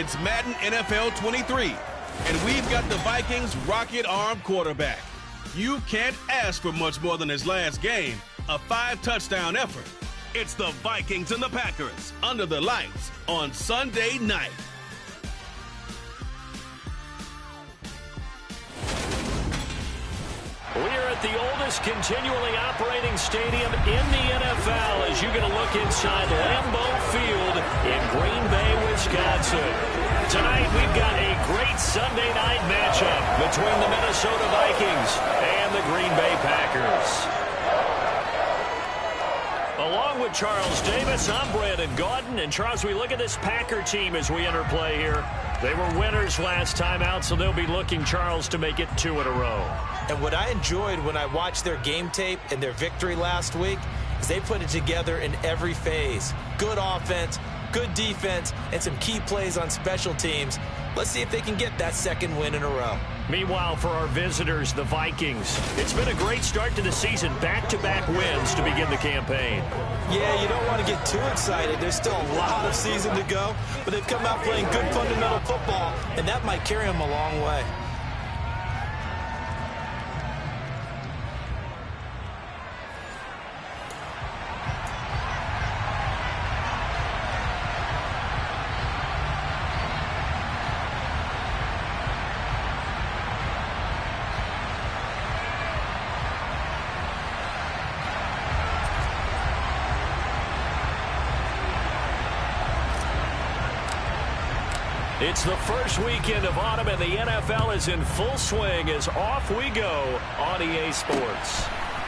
It's Madden NFL 23, and we've got the Vikings' rocket-armed quarterback. You can't ask for much more than his last game, a 5-touchdown effort. It's the Vikings and the Packers under the lights on Sunday night. We're at the oldest continually operating stadium in the NFL as you get a look inside Lambeau Field in Green Bay, Wisconsin. Tonight we've got a great Sunday night matchup between the Minnesota Vikings and the Green Bay Packers. Along with Charles Davis, I'm Brandon Gaudin. And Charles, we look at this Packer team as we enter play here. They were winners last time out, so they'll be looking, Charles, to make it 2 in a row. And what I enjoyed when I watched their game tape and their victory last week is they put it together in every phase. Good offense, good defense, and some key plays on special teams. Let's see if they can get that second win in a row. Meanwhile, for our visitors, the Vikings, it's been a great start to the season. Back-to-back wins to begin the campaign. Yeah, you don't want to get too excited. There's still a lot of season to go, but they've come out playing good fundamental football, and that might carry them a long way. It's the first weekend of autumn, and the NFL is in full swing as off we go on EA Sports.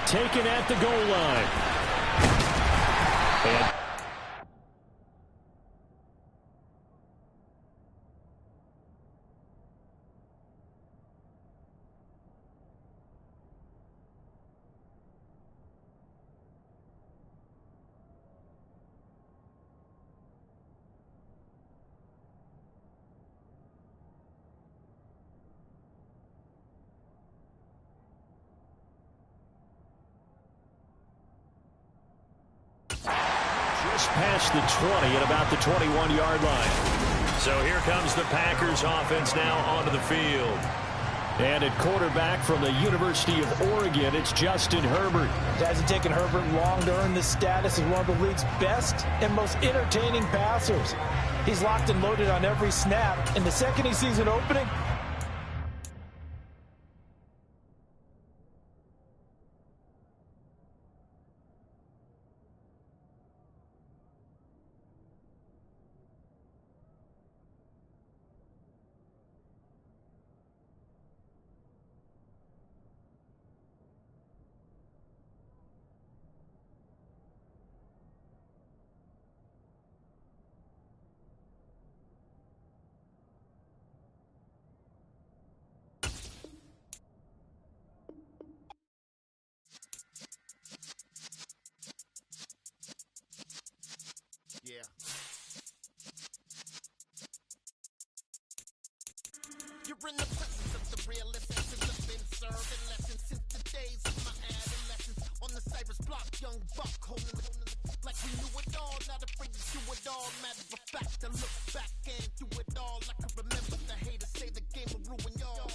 Taken at the goal line. And past the 20 at about the 21-yard line. So here comes the Packers offense now onto the field. And at quarterback from the University of Oregon, it's Justin Herbert. It hasn't taken Herbert long to earn this status as one of the league's best and most entertaining passers. He's locked and loaded on every snap, and the second he sees an opening, yeah. You're in the presence of the realest essence. I've been serving lessons since the days of my adolescence. On the Cypress block, young buck holding like we knew it all, not afraid to do it all. Matter of fact, I look back and do it all. I can remember the haters say the game will ruin y'all.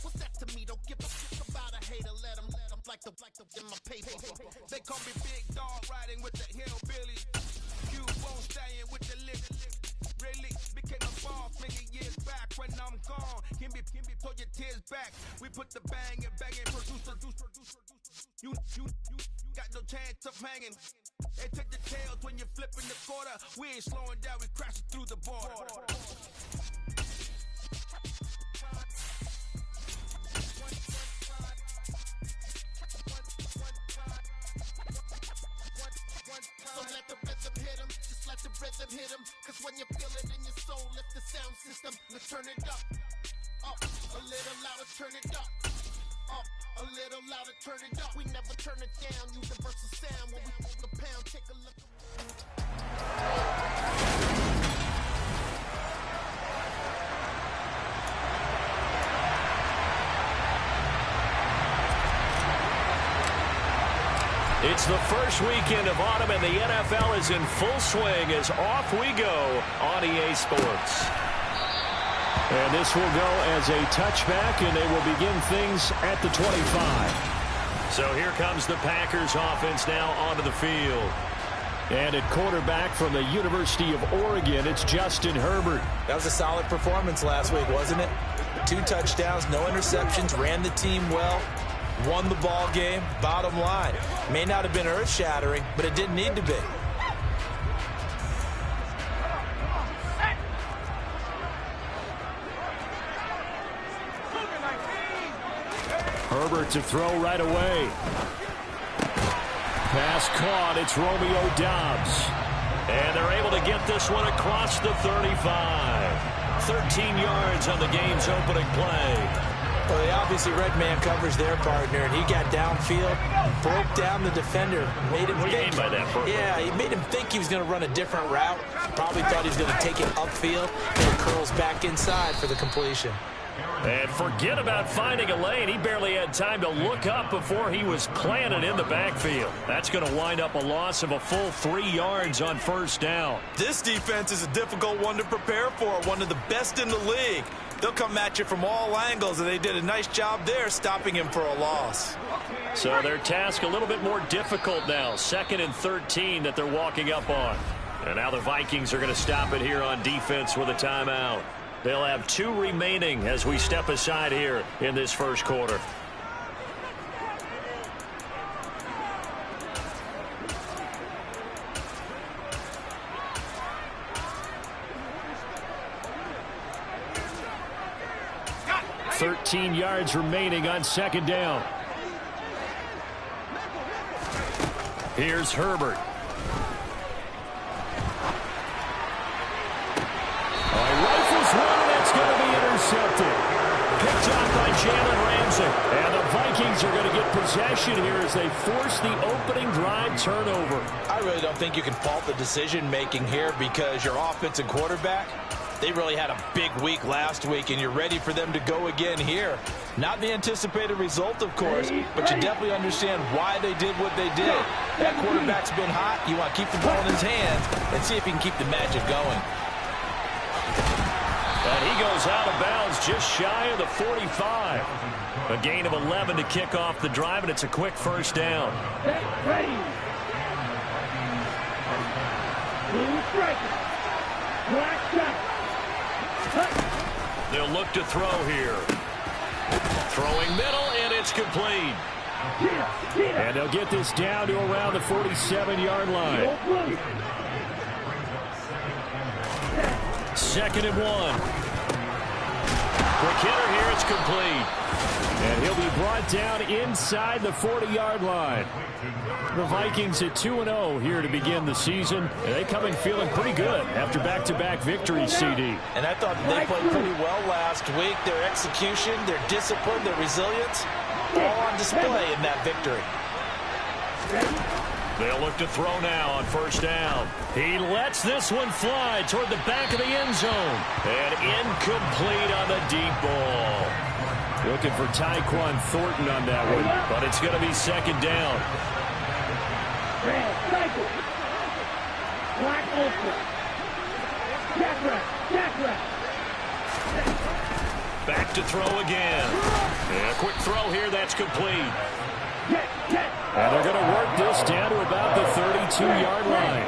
What's that to me? Don't give a fuck about a hater. Let them like the in my paper. They call me Big Dog, riding with the hillbilly. You won't stay in with the lick. Really became a boss many years back. When I'm gone, can be pull your tears back. We put the bang and producer. You got no chance of hanging. They take the tails when you're flipping the quarter. We ain't slowing down, we crashing through the border. So let the rhythm hit him, just let the rhythm hit him. Cause when you feel it in your soul, lift the sound system. Let's turn it up, a little louder, turn it up, a little louder, turn it up. We never turn it down, universal sound. When we hold the pound, take a look. It's the first weekend of autumn, and the NFL is in full swing as off we go on EA Sports. And this will go as a touchback, and they will begin things at the 25. So here comes the Packers offense now onto the field. And at quarterback from the University of Oregon, it's Justin Herbert. That was a solid performance last week, wasn't it? 2 touchdowns, no interceptions, ran the team well, won the ball game. Bottom line, may not have been earth-shattering, but it didn't need to be. Herbert to throw right away. Pass caught. It's Romeo Doubs. And they're able to get this one across the 35. 13 yards on the game's opening play. Well, they obviously read man coverage their partner, and he got downfield, broke down the defender, made him think. What do you mean by that, Bert? Yeah, he made him think he was going to run a different route. Probably thought he was going to take it upfield, and it curls back inside for the completion. And forget about finding a lane. He barely had time to look up before he was planted in the backfield. That's going to wind up a loss of a full 3 yards on first down. This defense is a difficult one to prepare for, one of the best in the league. They'll come at you from all angles, and they did a nice job there stopping him for a loss. So their task a little bit more difficult now. 2nd and 13 that they're walking up on. And now the Vikings are going to stop it here on defense with a timeout. They'll have 2 remaining as we step aside here in this first quarter. Got 13 yards remaining on 2nd down. Here's Herbert. Intercepted. Picked up by Jalen Ramsey. And the Vikings are going to get possession here as they force the opening drive turnover. I really don't think you can fault the decision-making here because your offense and quarterback, they really had a big week last week, and you're ready for them to go again here. Not the anticipated result, of course, but you definitely understand why they did what they did. That quarterback's been hot. You want to keep the ball in his hands and see if he can keep the magic going. And he goes out of bounds just shy of the 45. A gain of 11 to kick off the drive, and it's a quick first down. They'll look to throw here. Throwing middle, and it's complete. And they'll get this down to around the 47-yard line. 2nd and 1. Quick hitter here, it's complete. And he'll be brought down inside the 40-yard line. The Vikings at 2-0 here to begin the season. And they come in feeling pretty good after back-to-back victories, CD. And I thought they played pretty well last week. Their execution, their discipline, their resilience, all on display in that victory. They'll look to throw now on first down. He lets this one fly toward the back of the end zone. And incomplete on the deep ball. Looking for Tyquan Thornton on that one, but it's going to be 2nd down. Back to throw again. And a quick throw here, that's complete. And they're going to work this down to about the 32-yard line.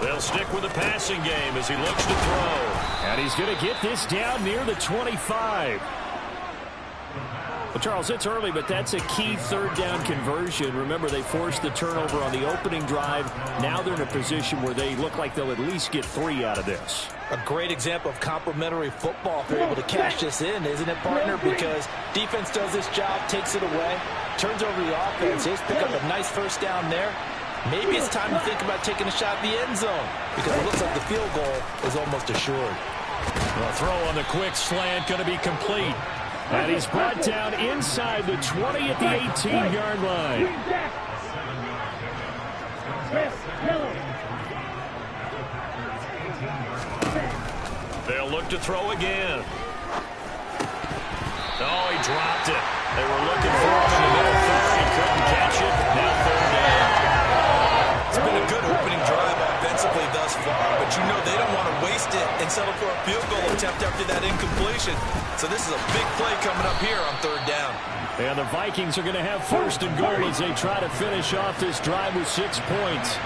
They'll stick with the passing game as he looks to throw. And he's going to get this down near the 25. Well, Charles, it's early, but that's a key 3rd down conversion. Remember, they forced the turnover on the opening drive. Now they're in a position where they look like they'll at least get 3 out of this. A great example of complementary football if they're able to cash this in, isn't it, partner? Because defense does this job, takes it away, turns over the offense. Just pick up a nice first down there. Maybe it's time to think about taking a shot at the end zone because it looks like the field goal is almost assured. The throw on the quick slant going to be complete. And he's brought down inside the 20 at the 18-yard line. They'll look to throw again. Oh, he dropped it. They were looking for him in the middle third. He couldn't catch it. Now 3rd down. It's been a good opening drive offensively thus far, but you know they don't missed it and settled for a field goal attempt after that incompletion. So this is a big play coming up here on 3rd down. And the Vikings are going to have 1st and goal as they try to finish off this drive with 6 points.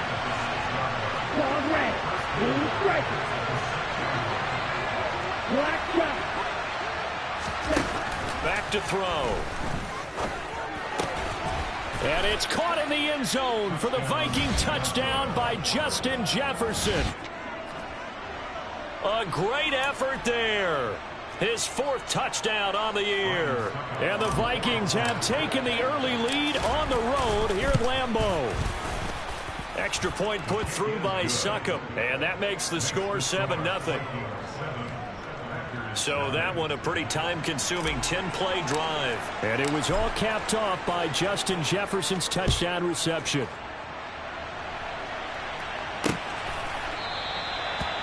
Back to throw. And it's caught in the end zone for the Viking touchdown by Justin Jefferson. A great effort there. His 4th touchdown on the year. And the Vikings have taken the early lead on the road here at Lambeau. Extra point put through by Succop. And that makes the score 7-0. So that one a pretty time-consuming 10-play drive. And it was all capped off by Justin Jefferson's touchdown reception.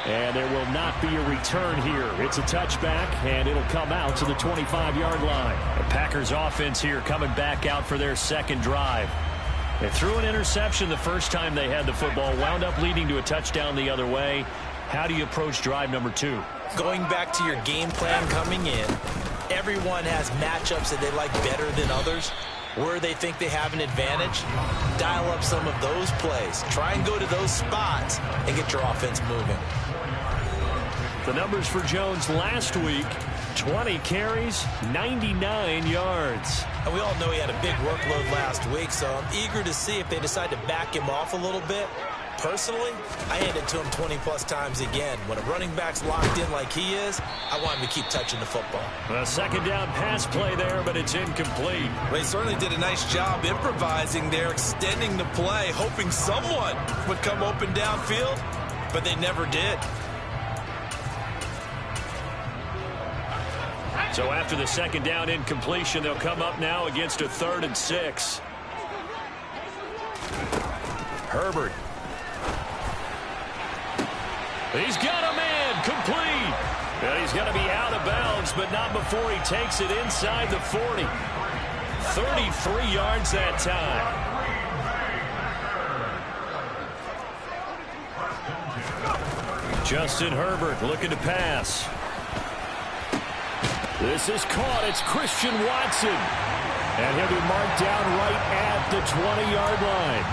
And there will not be a return here. It's a touchback, and it'll come out to the 25-yard line. The Packers offense here coming back out for their 2nd drive. They threw an interception the first time they had the football, wound up leading to a touchdown the other way. How do you approach drive number 2? Going back to your game plan coming in, everyone has matchups that they like better than others. Where they think they have an advantage, dial up some of those plays. Try and go to those spots and get your offense moving. The numbers for Jones last week, 20 carries, 99 yards. And we all know he had a big workload last week, so I'm eager to see if they decide to back him off a little bit. Personally, I hand it to him 20-plus times again. When a running back's locked in like he is, I want him to keep touching the football. A 2nd down pass play there, but it's incomplete. They certainly did a nice job improvising there, extending the play, hoping someone would come open downfield, but they never did. So after the 2nd down incompletion, they'll come up now against a 3rd and 6. Herbert. He's got a man complete. And he's going to be out of bounds, but not before he takes it inside the 40. 33 yards that time. Justin Herbert looking to pass. This is caught. It's Christian Watson. And he'll be marked down right at the 20-yard line.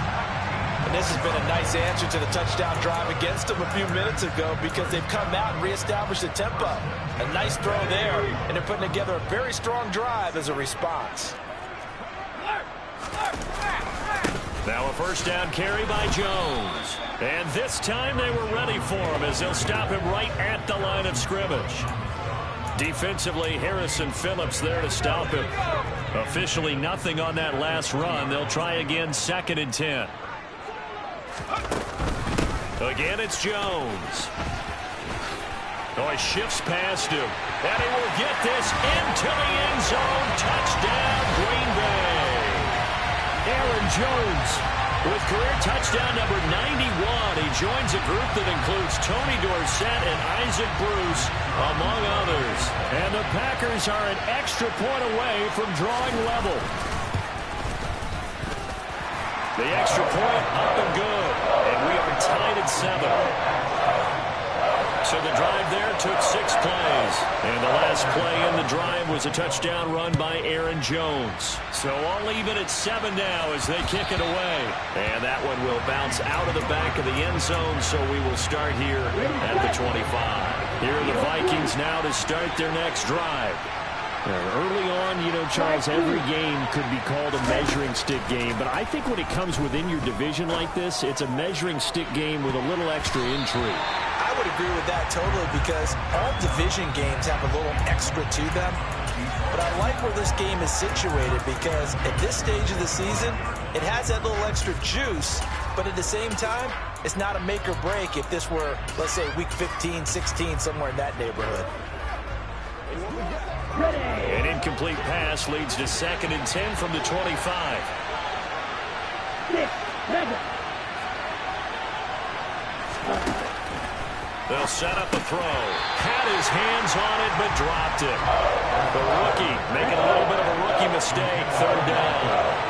And this has been a nice answer to the touchdown drive against them a few minutes ago because they've come out and reestablished the tempo. A nice throw there, and they're putting together a very strong drive as a response. Now a 1st down carry by Jones. And this time they were ready for him as they'll stop him right at the line of scrimmage. Defensively, Harrison Phillips there to stop him. Officially nothing on that last run. They'll try again 2nd and 10. Again, it's Jones. Oh, he shifts past him. And he will get this into the end zone. Touchdown, Green Bay. Aaron Jones with career touchdown number 91. He joins a group that includes Tony Dorsett and Isaac Bruce, among others. And the Packers are an extra point away from drawing level. The extra point up and good. And we are tied at 7. So the drive there took 6 plays. And the last play in the drive was a touchdown run by Aaron Jones. So all even at 7 now as they kick it away. And that one will bounce out of the back of the end zone, so we will start here at the 25. Here are the Vikings now to start their next drive. Early on, you know, Charles, every game could be called a measuring stick game. But I think when it comes within your division like this, it's a measuring stick game with a little extra intrigue. I would agree with that totally because all division games have a little extra to them. But I like where this game is situated because at this stage of the season, it has that little extra juice. But at the same time, it's not a make or break if this were, let's say, week 15, 16, somewhere in that neighborhood. An incomplete pass leads to 2nd and 10 from the 25. They'll set up a throw. Had his hands on it, but dropped it. The rookie making a little bit of a rookie mistake. 3rd down.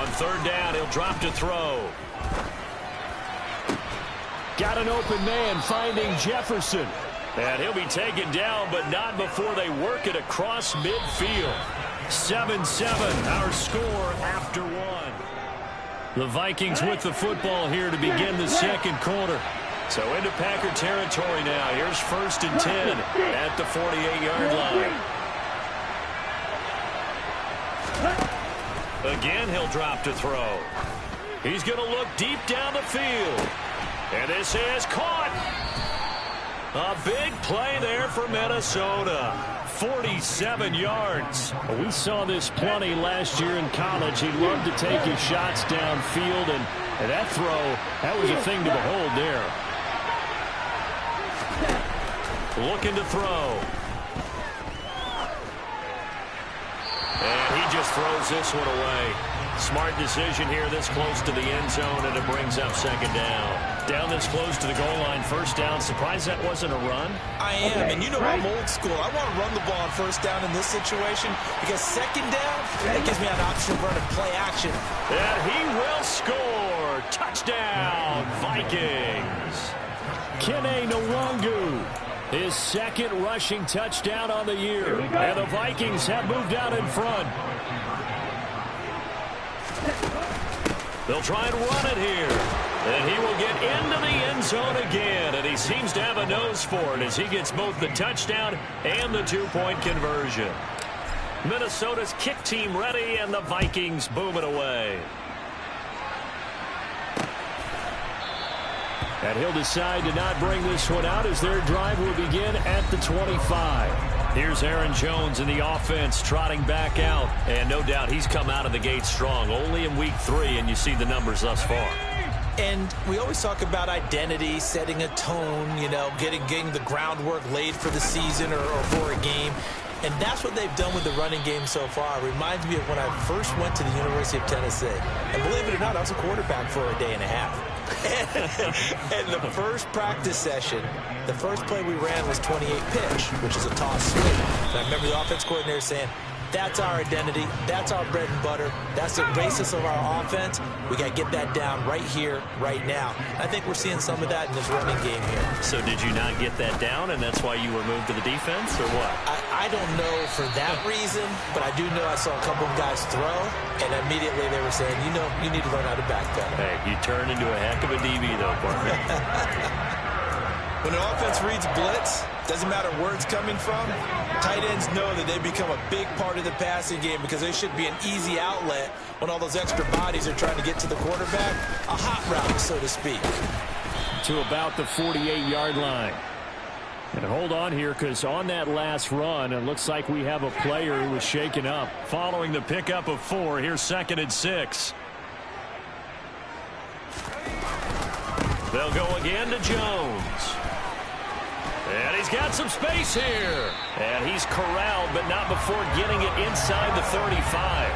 third down, he'll drop to throw. Got an open man finding Jefferson. And he'll be taken down, but not before they work it across midfield. 7-7, our score after one. The Vikings with the football here to begin the second quarter. So into Packer territory now. Here's 1st and 10 at the 48-yard line. Again, he'll drop to throw. He's going to look deep down the field. And this is caught. A big play there for Minnesota. 47 yards. We saw this plenty last year in college. He loved to take his shots downfield, and that throw, that was a thing to behold there. Looking to throw. And he just throws this one away. Smart decision here this close to the end zone, and it brings up second down. Down this close to the goal line, first down. Surprised that wasn't a run? I am, and you know I'm old school. I want to run the ball on first down in this situation because second down, that gives me an option to run a play action. And he will score. Touchdown, Vikings. Kene Nwangu, his second rushing touchdown on the year. And the Vikings have moved out in front. They'll try and run it here. And he will get into the end zone again. And he seems to have a nose for it as he gets both the touchdown and the two-point conversion. Minnesota's kick team ready, and the Vikings boom it away. And he'll decide to not bring this one out as their drive will begin at the 25. Here's Aaron Jones in the offense trotting back out. And no doubt he's come out of the gate strong. Only in week 3, and you see the numbers thus far. And we always talk about identity, setting a tone, you know, getting the groundwork laid for the season or for a game. And that's what they've done with the running game so far. It reminds me of when I first went to the University of Tennessee. And believe it or not, I was a quarterback for a day and a half. And the first practice session, the first play we ran was 28 pitch, which is a toss swing. And I remember the offense coordinator saying, that's our identity. That's our bread and butter. That's the basis of our offense. We got to get that down right here, right now. I think we're seeing some of that in this running game here. So did you not get that down, and that's why you were moved to the defense, or what? I don't know for that reason, but I do know I saw a couple of guys throw, and immediately they were saying, you know, you need to learn how to backpedal. Hey, you turned into a heck of a DB, though, Parker. When an offense reads blitz, doesn't matter where it's coming from, tight ends know that they become a big part of the passing game because they should be an easy outlet when all those extra bodies are trying to get to the quarterback. A hot route, so to speak. To about the 48-yard line. And hold on here, because on that last run, it looks like we have a player who was shaken up. Following the pickup of 4, here's 2nd and 6. They'll go again to Jones. And he's got some space here. And he's corralled, but not before getting it inside the 35.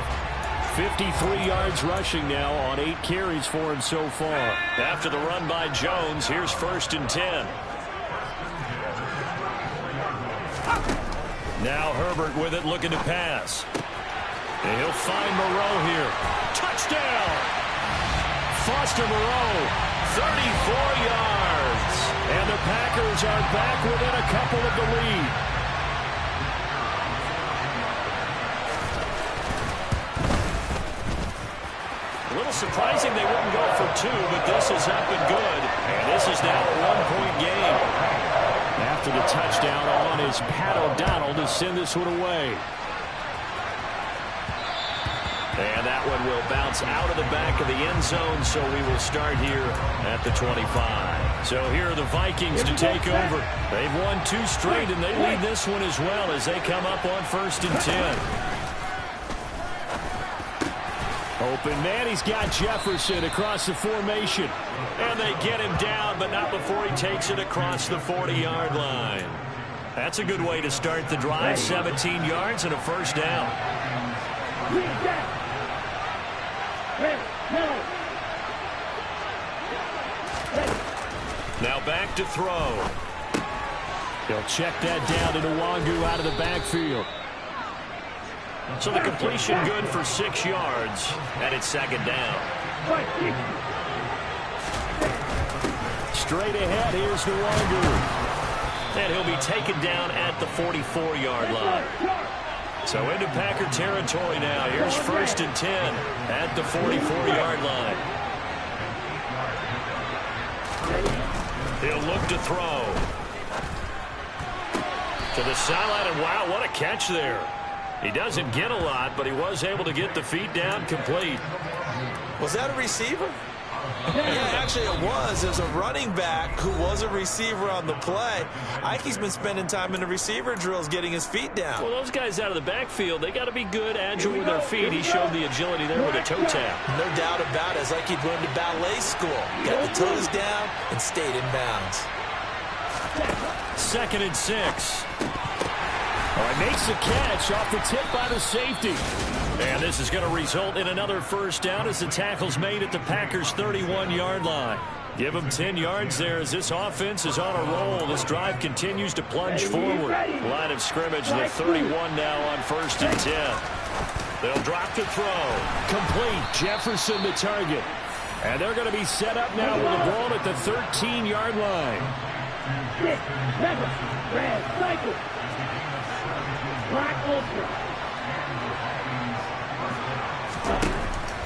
53 yards rushing now on 8 carries for him so far. After the run by Jones, here's 1st and 10. Now Herbert with it, looking to pass. And he'll find Moreau here. Touchdown! Foster Moreau, 34 yards. And the Packers are back within a couple of the lead. A little surprising they wouldn't go for 2, but this is up and good. And this is now a 1-point game. After the touchdown on is Pat O'Donnell to send this one away. And that one will bounce out of the back of the end zone, so we will start here at the 25. So here are the Vikings to take over. They've won 2 straight, and they lead this one as well as they come up on 1st and 10. Open man, he's got Jefferson across the formation. And they get him down, but not before he takes it across the 40-yard line. That's a good way to start the drive. 17 yards and a first down. Now back to throw. He'll check that down to Nwangu out of the backfield. So the completion good for 6 yards, and it's second down. Straight ahead, here's Nwangu. And he'll be taken down at the 44-yard line. So into Packer territory now. Here's 1st and 10 at the 44-yard line. He'll look to throw. To the sideline, and wow, what a catch there. He doesn't get a lot, but he was able to get the feet down complete. Was that a receiver? Yeah, actually it was. There's a running back who was a receiver on the play. I think he's been spending time in the receiver drills getting his feet down. Well, those guys out of the backfield, they got to be good, agile with their feet. He showed the agility there with a toe tap. No doubt about it. It's like he'd learned to ballet school. Got the toes down and stayed in bounds. 2nd and 6. Oh, he makes the catch off the tip by the safety. And this is going to result in another first down as the tackle's made at the Packers' 31-yard line. Give them 10 yards there as this offense is on a roll. This drive continues to plunge forward. Line of scrimmage, the 31 now on 1st and 10. They'll drop to throw. Complete. Jefferson the target. And they're going to be set up now with the ball at the 13-yard line.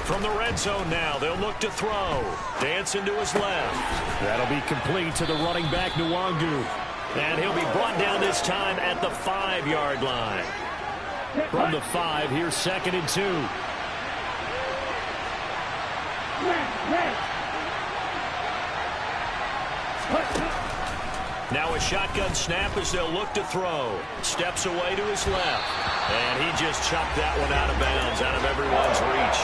From the red zone now, they'll look to throw. Dancing to his left. That'll be complete to the running back, Nwangu. And he'll be brought down this time at the 5-yard line. From the 5, here's 2nd and 2. Now a shotgun snap as they'll look to throw. Steps away to his left. And he just chucked that one out of bounds, out of everyone's reach.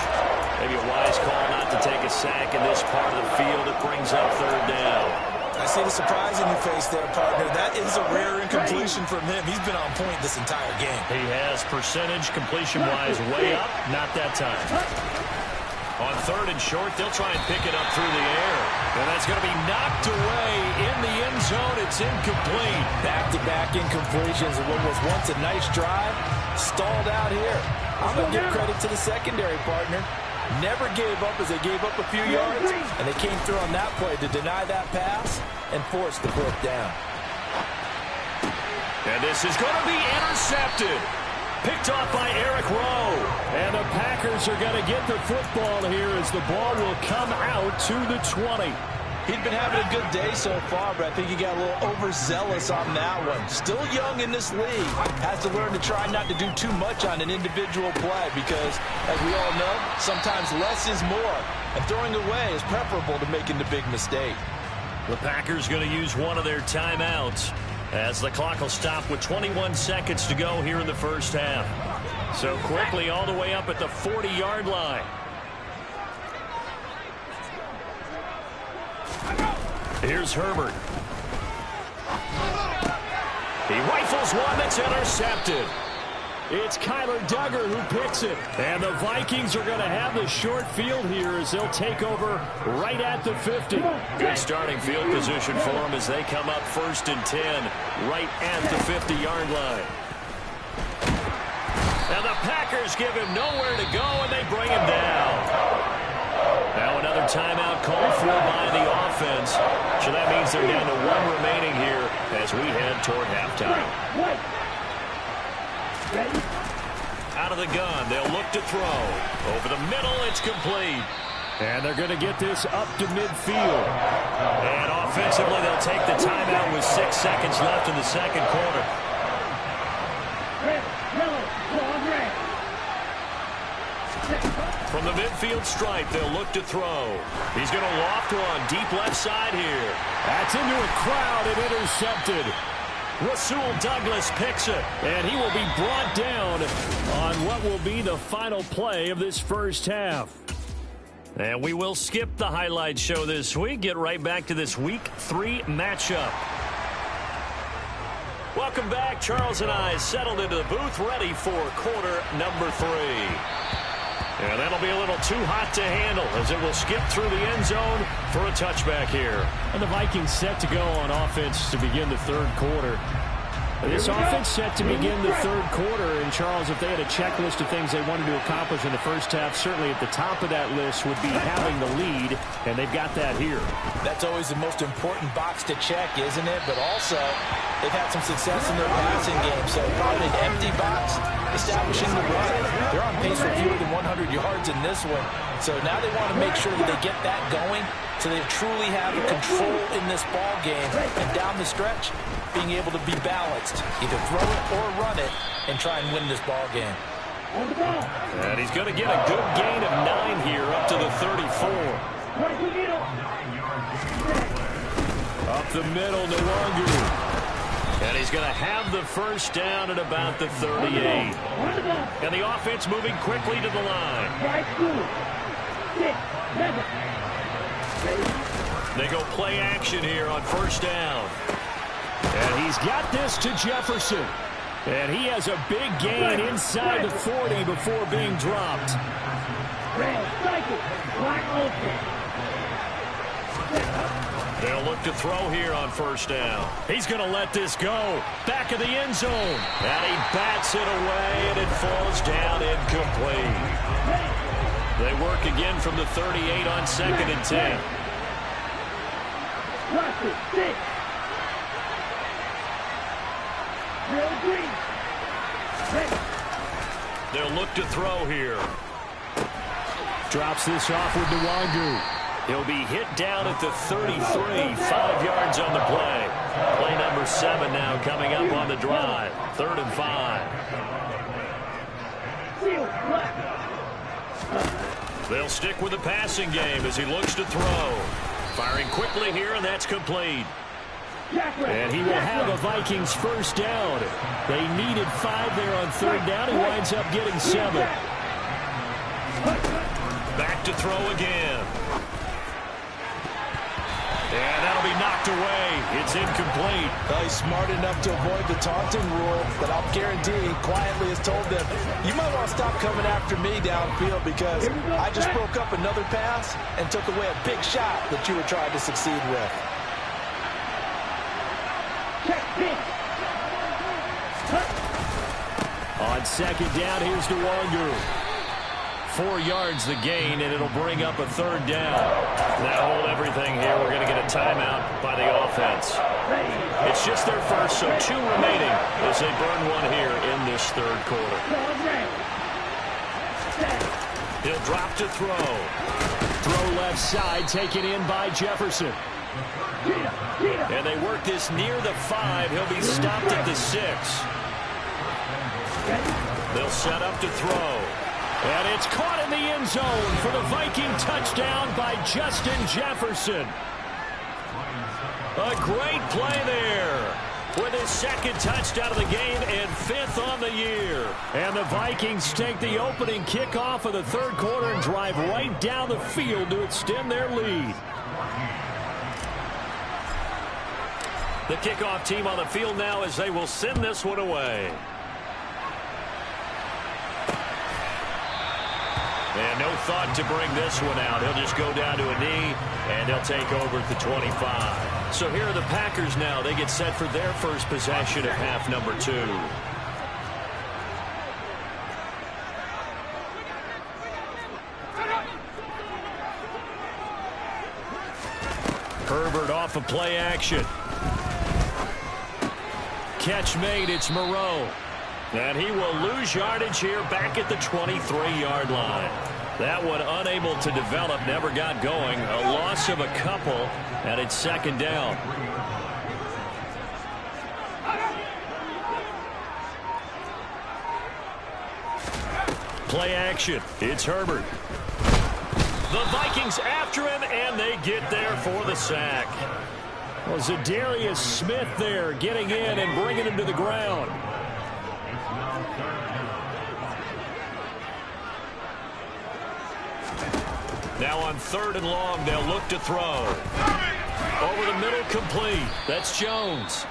Maybe a wise call not to take a sack in this part of the field. It brings up 3rd down. I see the surprise in your face there, partner. That is a rare incompletion from him. He's been on point this entire game. He has percentage completion-wise way up. Not that time. On 3rd and short, they'll try and pick it up through the air. And that's going to be knocked away in the end zone. It's incomplete. Back-to-back incompletions of what was once a nice drive. Stalled out here. I'm going to give credit to the secondary, partner. Never gave up as they gave up a few yards, and they came through on that play to deny that pass and force the 4th down. And this is going to be intercepted. Picked off by Eric Rowe. And the Packers are going to get the football here as the ball will come out to the 20. He'd been having a good day so far, but I think he got a little overzealous on that one. Still young in this league. Has to learn to try not to do too much on an individual play because, as we all know, sometimes less is more. And throwing away is preferable to making the big mistake. The Packers going to use one of their timeouts as the clock will stop with 21 seconds to go here in the first half. So quickly all the way up at the 40-yard line. Here's Herbert. He rifles one that's intercepted. It's Kyler Duggar who picks it. And the Vikings are going to have the short field here as they'll take over right at the 50. Good starting field position for them as they come up 1st and 10 right at the 50-yard line. And the Packers give him nowhere to go, and they bring him down. Now another timeout called for by the offense. So that means they're down to 1 remaining here as we head toward halftime. Out of the gun, they'll look to throw. Over the middle, it's complete. And they're going to get this up to midfield. And offensively, they'll take the timeout with 6 seconds left in the second quarter. From the midfield stripe, they'll look to throw. He's going to loft one deep left side here. That's into a crowd and intercepted. Rasul Douglas picks it. And he will be brought down on what will be the final play of this first half. And we will skip the highlight show this week. Get right back to this Week 3 matchup. Welcome back. Charles and I settled into the booth, ready for quarter number 3. And that'll be a little too hot to handle as it will skip through the end zone for a touchback here. And the Vikings set to go on offense to begin the third quarter. This offense set to begin the third quarter, and Charles, if they had a checklist of things they wanted to accomplish in the first half, certainly at the top of that list would be having the lead, and they've got that here. That's always the most important box to check, isn't it? But also, they've had some success in their passing game, so probably an empty box, establishing the run. They're on pace for fewer than 100 yards in this one, so now they want to make sure that they get that going so they truly have a control in this ball game, and down the stretch, being able to be balanced, either throw it or run it, and try and win this ball game. And he's going to get a good gain of 9 here up to the 34. Up the middle, Nwangu. And he's going to have the first down at about the 38. And the offense moving quickly to the line. They go play action here on first down. And he's got this to Jefferson. And he has a big gain inside the 40 before being dropped. They'll look to throw here on first down. He's going to let this go. Back of the end zone. And he bats it away, and it falls down incomplete. They work again from the 38 on 2nd and 10. They'll look to throw here. Drops this off with Nwangu. He'll be hit down at the 33, 5 yards on the play. Play number 7 now coming up on the drive. 3rd and 5. They'll stick with the passing game as he looks to throw. Firing quickly here, and that's complete. And he will have a Vikings first down. They needed 5 there on 3rd down. He winds up getting 7. Back to throw again. And that'll be knocked away. It's incomplete. Well, he's smart enough to avoid the taunting rule, but I'll guarantee he quietly has told them, you might want to stop coming after me downfield because I just broke up another pass and took away a big shot that you were trying to succeed with. On 2nd down, here's Nwangu. 4 yards the gain, and it'll bring up a 3rd down. Now hold everything here. We're going to get a timeout by the offense. It's just their first, so 2 remaining as they burn 1 here in this 3rd quarter. He'll drop to throw. Throw left side, taken in by Jefferson. And they work this near the 5. He'll be stopped at the 6. They'll set up to throw. And it's caught in the end zone for the Viking touchdown by Justin Jefferson. A great play there with his 2nd touchdown of the game and 5th on the year. And the Vikings take the opening kickoff of the 3rd quarter and drive right down the field to extend their lead. The kickoff team on the field now as they will send this one away. And no thought to bring this one out. He'll just go down to a knee, and he'll take over at the 25. So here are the Packers now. They get set for their first possession of half number 2. Herbert off of play action. Catch made. It's Moreau. And he will lose yardage here back at the 23-yard line. That one unable to develop, never got going. A loss of a couple, and it's 2nd down. Play action. It's Herbert. The Vikings after him, and they get there for the sack. Well, Zadarius Smith there getting in and bringing him to the ground. Now on 3rd and long, they'll look to throw. Over the middle, complete. That's Jones.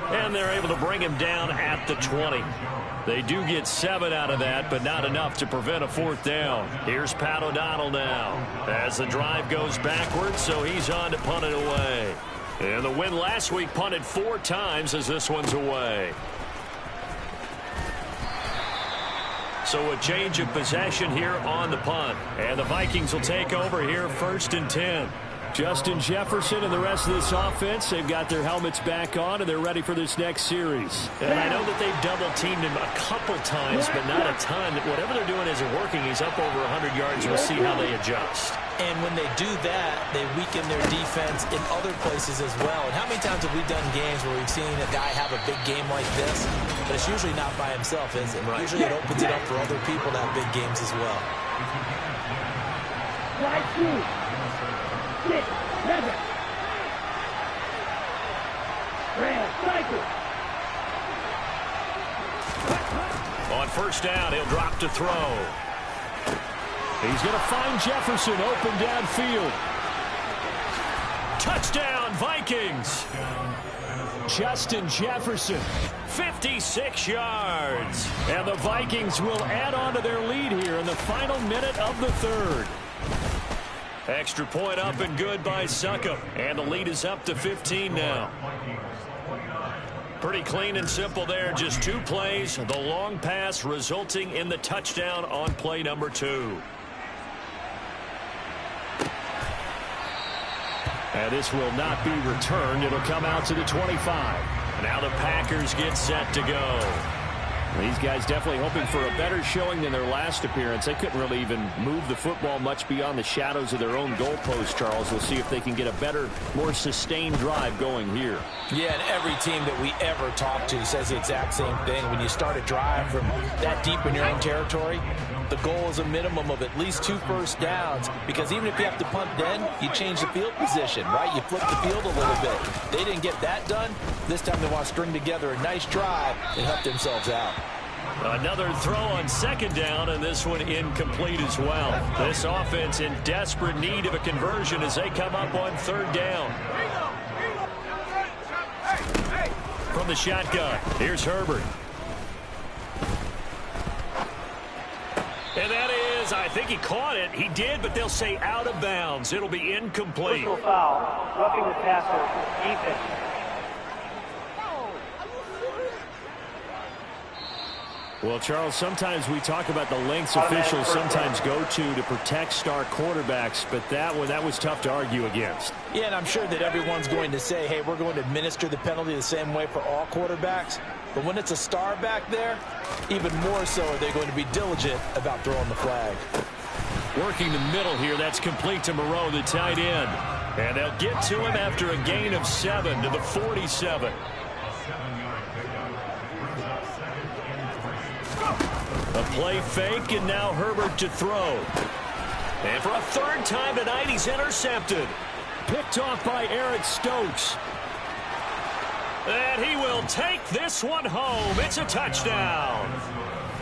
And they're able to bring him down at the 20. They do get 7 out of that, but not enough to prevent a 4th down. Here's Pat O'Donnell now as the drive goes backwards, so he's on to punt it away. And the win last week punted 4 times as this one's away. So a change of possession here on the punt. And the Vikings will take over here 1st and 10. Justin Jefferson and the rest of this offense, they've got their helmets back on, and they're ready for this next series. And I know that they've double-teamed him a couple times, but not a ton. Whatever they're doing isn't working. He's up over 100 yards. We'll see how they adjust. And when they do that, they weaken their defense in other places as well. And how many times have we done games where we've seen a guy have a big game like this? But it's usually not by himself, is it? Right. Usually it opens it up for other people to have big games as well. On 1st down, he'll drop to throw. He's going to find Jefferson open downfield. Touchdown, Vikings. Justin Jefferson, 56 yards. And the Vikings will add on to their lead here in the final minute of the 3rd. Extra point up and good by Succop. And the lead is up to 15 now. Pretty clean and simple there. Just 2 plays. The long pass resulting in the touchdown on play number 2. And this will not be returned. It'll come out to the 25. Now the Packers get set to go. These guys definitely hoping for a better showing than their last appearance. They couldn't really even move the football much beyond the shadows of their own goalpost, Charles. We'll see if they can get a better, more sustained drive going here. Yeah, and every team that we ever talk to says the exact same thing. When you start a drive from that deep in your own territory, the goal is a minimum of at least 2 first downs, because even if you have to punt then, you change the field position, right? You flip the field a little bit. They didn't get that done. This time they want to string together a nice drive and help themselves out. Another throw on 2nd down, and this one incomplete as well. This offense in desperate need of a conversion as they come up on 3rd down. From the shotgun, here's Herbert. And that is, I think he caught it. He did, but they'll say out of bounds. It'll be incomplete. Personal foul, roughing the passer, defense. Well, Charles, sometimes we talk about the lengths officials sometimes go to protect star quarterbacks, but that was tough to argue against. Yeah, and I'm sure that everyone's going to say, hey, we're going to administer the penalty the same way for all quarterbacks. But when it's a star back there, even more so are they going to be diligent about throwing the flag. Working the middle here, that's complete to Moreau, the tight end. And they'll get to him after a gain of 7 to the 47. A play fake, and now Herbert to throw. And for a 3rd time tonight, he's intercepted. Picked off by Eric Stokes. And he will take this one home. It's a touchdown.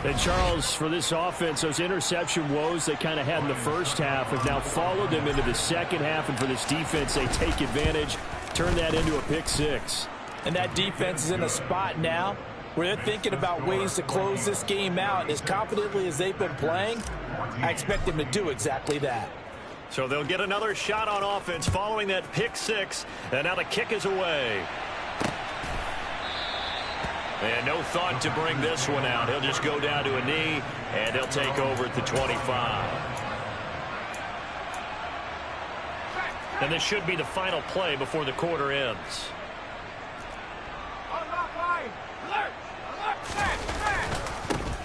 And Charles, for this offense, those interception woes they kind of had in the first half have now followed them into the second half. And for this defense, they take advantage, turn that into a pick 6. And that defense is in a spot now where they're thinking about ways to close this game out. And as confidently as they've been playing, I expect them to do exactly that. So they'll get another shot on offense following that pick 6. And now the kick is away. And no thought to bring this one out. He'll just go down to a knee, and he'll take over at the 25. And this should be the final play before the quarter ends.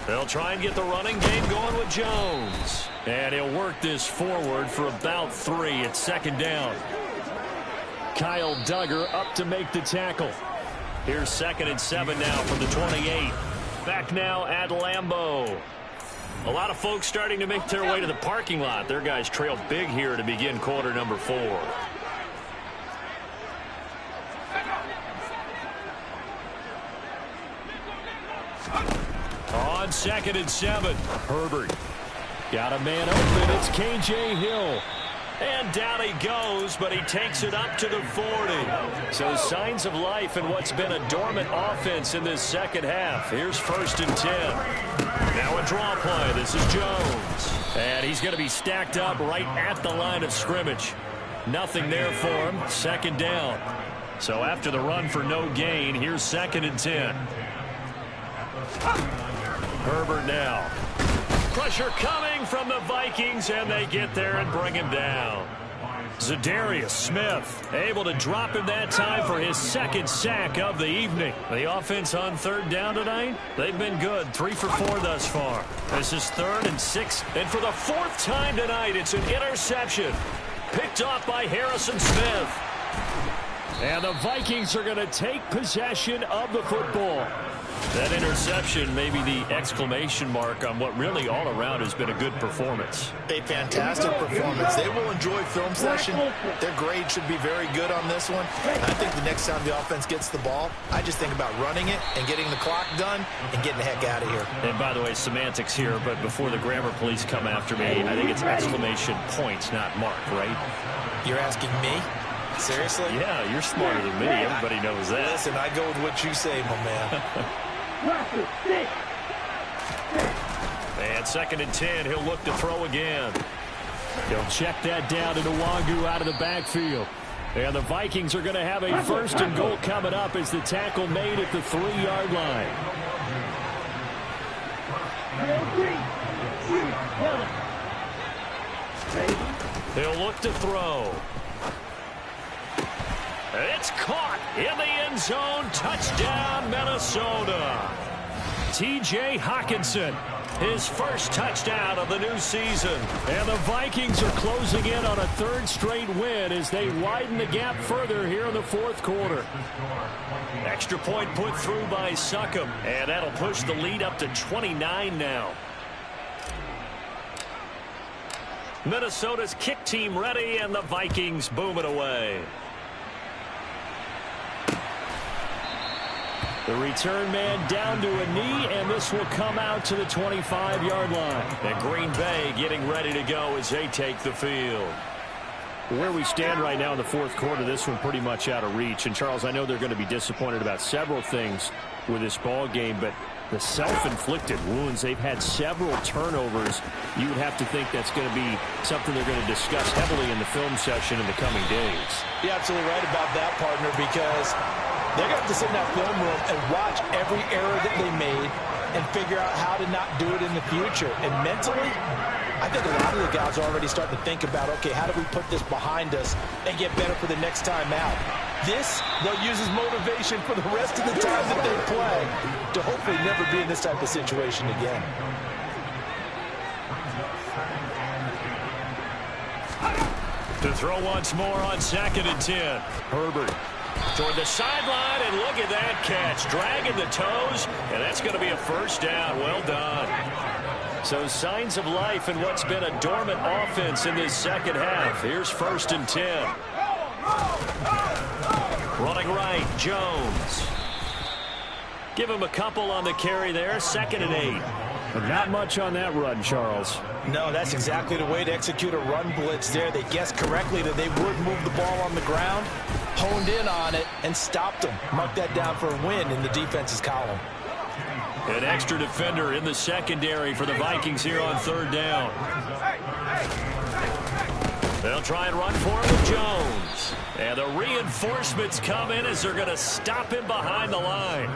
They'll try and get the running game going with Jones. And he'll work this forward for about 3 at 2nd down. Kyle Duggar up to make the tackle. Here's 2nd and 7 now from the 28. Back now at Lambeau. A lot of folks starting to make their way to the parking lot. Their guys trail big here to begin quarter number 4. On 2nd and 7, Herbert. Got a man open. It's K.J. Hill. And down he goes, but he takes it up to the 40. So signs of life in what's been a dormant offense in this second half. Here's 1st and 10. Now a draw play. This is Jones. And he's going to be stacked up right at the line of scrimmage. Nothing there for him. 2nd down. So after the run for no gain, here's 2nd and 10. Herbert now. Pressure coming from the Vikings, and they get there and bring him down. Zadarius Smith able to drop him that time for his second sack of the evening. The offense on third down tonight, they've been good. 3 for 4 thus far. This is 3rd and 6. And for the 4th time tonight, it's an interception. Picked off by Harrison Smith. And the Vikings are going to take possession of the football. That interception may be the exclamation mark on what really all around has been a good performance. A fantastic performance. They will enjoy film session. Their grade should be very good on this one. I think the next time the offense gets the ball, I just think about running it and getting the clock done and getting the heck out of here. And by the way, semantics here, but before the grammar police come after me, I think it's exclamation points, not mark, right? You're asking me? Seriously? Yeah, you're smarter than me. Everybody knows that. Listen, I go with what you say, my man. And 2nd and 10, he'll look to throw again. He'll check that down to Nwangu out of the backfield. And the Vikings are going to have a 1st and goal coming up as the tackle made at the 3-yard line. He'll look to throw. It's caught in the end zone. Touchdown, Minnesota. T.J. Hockenson, his first touchdown of the new season. And the Vikings are closing in on a 3rd straight win as they widen the gap further here in the 4th quarter. Extra point put through by Succop, and that'll push the lead up to 29 now. Minnesota's kick team ready, and the Vikings boom it away. The return man down to a knee, and this will come out to the 25-yard line. And Green Bay getting ready to go as they take the field. Where we stand right now in the 4th quarter, this one pretty much out of reach. And, Charles, I know they're going to be disappointed about several things with this ball game, but the self-inflicted wounds, they've had several turnovers. You would have to think that's going to be something they're going to discuss heavily in the film session in the coming days. You're absolutely right about that, partner, because they're going to have to sit in that film room and watch every error that they made and figure out how to not do it in the future. And mentally, I think a lot of the guys are already starting to think about, okay, how do we put this behind us and get better for the next time out? This, they'll use as motivation for the rest of the time that they play to hopefully never be in this type of situation again. To throw once more on 2nd and 10. Herbert toward the sideline, and look at that catch. Dragging the toes, and that's going to be a 1st down. Well done. So signs of life in what's been a dormant offense in this 2nd half. Here's 1st and 10. Running right, Jones. Give him a couple on the carry there. 2nd and 8. But not much on that run, Charles. No, that's exactly the way to execute a run blitz there. They guessed correctly that they would move the ball on the ground, honed in on it, and stopped them. Mark that down for a win in the defense's column. An extra defender in the secondary for the Vikings here on 3rd down. They'll try and run for him with Jones. And the reinforcements come in as they're going to stop him behind the line.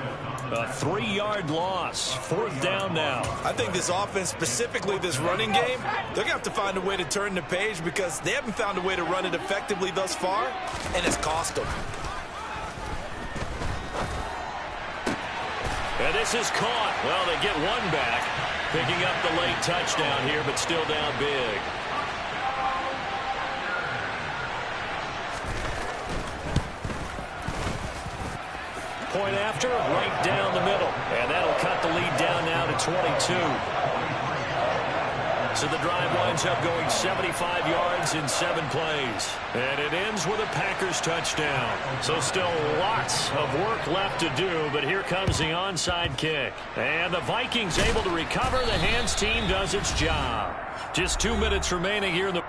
A 3-yard loss. 4th down now. I think this offense, specifically this running game, they're going to have to find a way to turn the page because they haven't found a way to run it effectively thus far, and it's cost them. And this is caught. Well, they get one back. Picking up the late touchdown here, but still down big. Point after, right down the middle. And that'll cut the lead down now to 22. So the drive winds up going 75 yards in 7 plays. And it ends with a Packers touchdown. So still lots of work left to do, but here comes the onside kick. And the Vikings able to recover. The hands team does its job. Just 2 minutes remaining here in the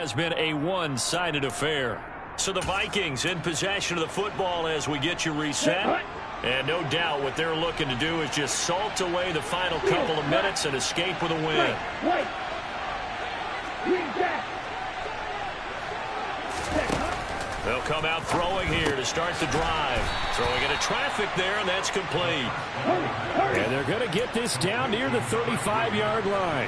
has been a one-sided affair. So the Vikings in possession of the football as we get you reset. And no doubt what they're looking to do is just salt away the final couple of minutes and escape with a win. They'll come out throwing here to start the drive. Throwing into traffic there, and that's complete. And they're going to get this down near the 35-yard line.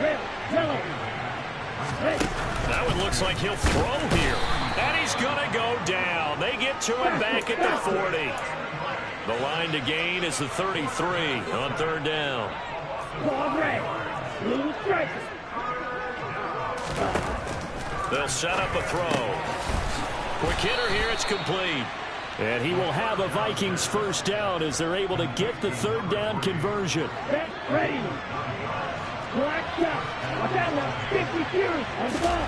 That one looks like he'll throw here. And he's going to go down. They get to him back at the 40. The line to gain is the 33 on third down. They'll set up a throw. Quick hitter here, it's complete. And he will have a Vikings first down as they're able to get the third down conversion. Ready. Black shot. Watch out now. 50 series on the ball.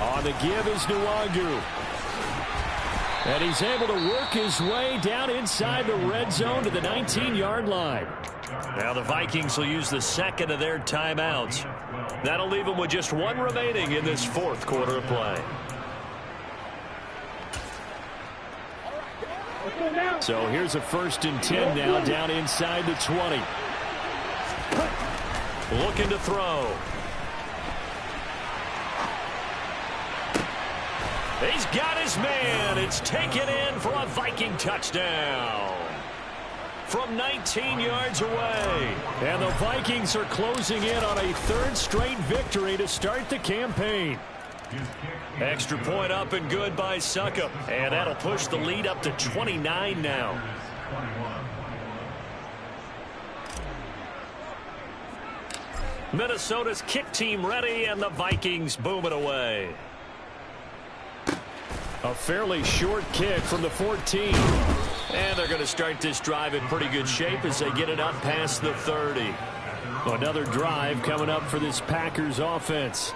On the give is Nwangu. And he's able to work his way down inside the red zone to the 19-yard line. Now the Vikings will use the second of their timeouts. That'll leave them with just one remaining in this fourth quarter of play. So here's a 1st and 10 now down inside the 20. Looking to throw. He's got his man. It's taken in for a Viking touchdown from 19 yards away. And the Vikings are closing in on a third straight victory to start the campaign. Extra point up and good by Succop. And that'll push the lead up to 29 now. Minnesota's kick team ready, and the Vikings boom it away. A fairly short kick from the 14. And they're going to start this drive in pretty good shape as they get it up past the 30. Another drive coming up for this Packers offense.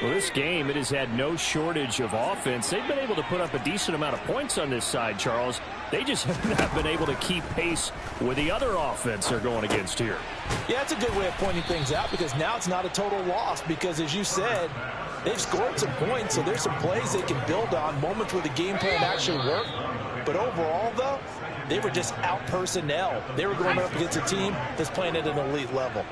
Well, this game, it has had no shortage of offense. They've been able to put up a decent amount of points on this side, Charles. They just have not been able to keep pace with the other offense they're going against here. Yeah, that's a good way of pointing things out because now it's not a total loss because, as you said, they've scored some points, so there's some plays they can build on, moments where the game plan actually worked. But overall, though, they were just out personnel. They were going up against a team that's playing at an elite level.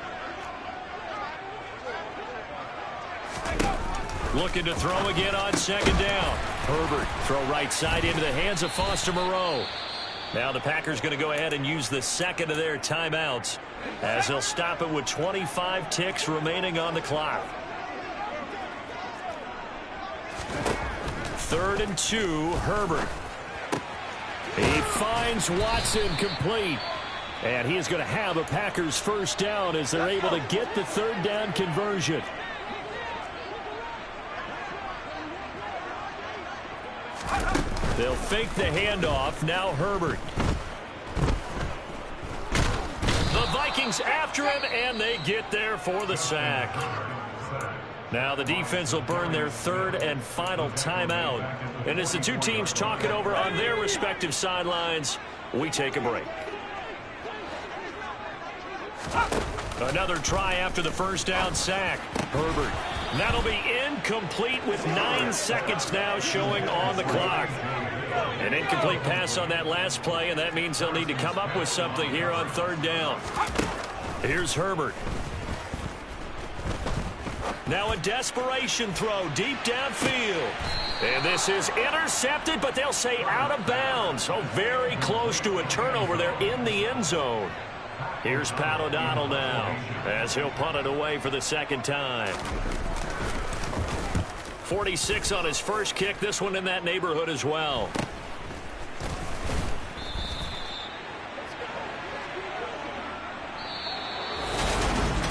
Looking to throw again on second down. Herbert, throw right side into the hands of Foster Moreau. Now the Packers going to go ahead and use the second of their timeouts as they'll stop it with 25 ticks remaining on the clock. 3rd and 2, Herbert. He finds Watson complete. And he is going to have a Packers first down as they're able to get the third down conversion. They'll fake the handoff. Now Herbert. The Vikings after him, and they get there for the sack. Now the defense will burn their third and final timeout. And as the two teams talk it over on their respective sidelines, we take a break. Another try after the first down sack. Herbert. That'll be incomplete with 9 seconds now showing on the clock. An incomplete pass on that last play, and that means they'll need to come up with something here on third down. Here's Herbert. Now a desperation throw deep downfield. And this is intercepted, but they'll say out of bounds. So very close to a turnover there in the end zone. Here's Pat O'Donnell now as he'll punt it away for the second time. 46 on his first kick. This one in that neighborhood as well.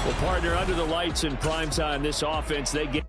Well, partner, under the lights in primetime, this offense, they get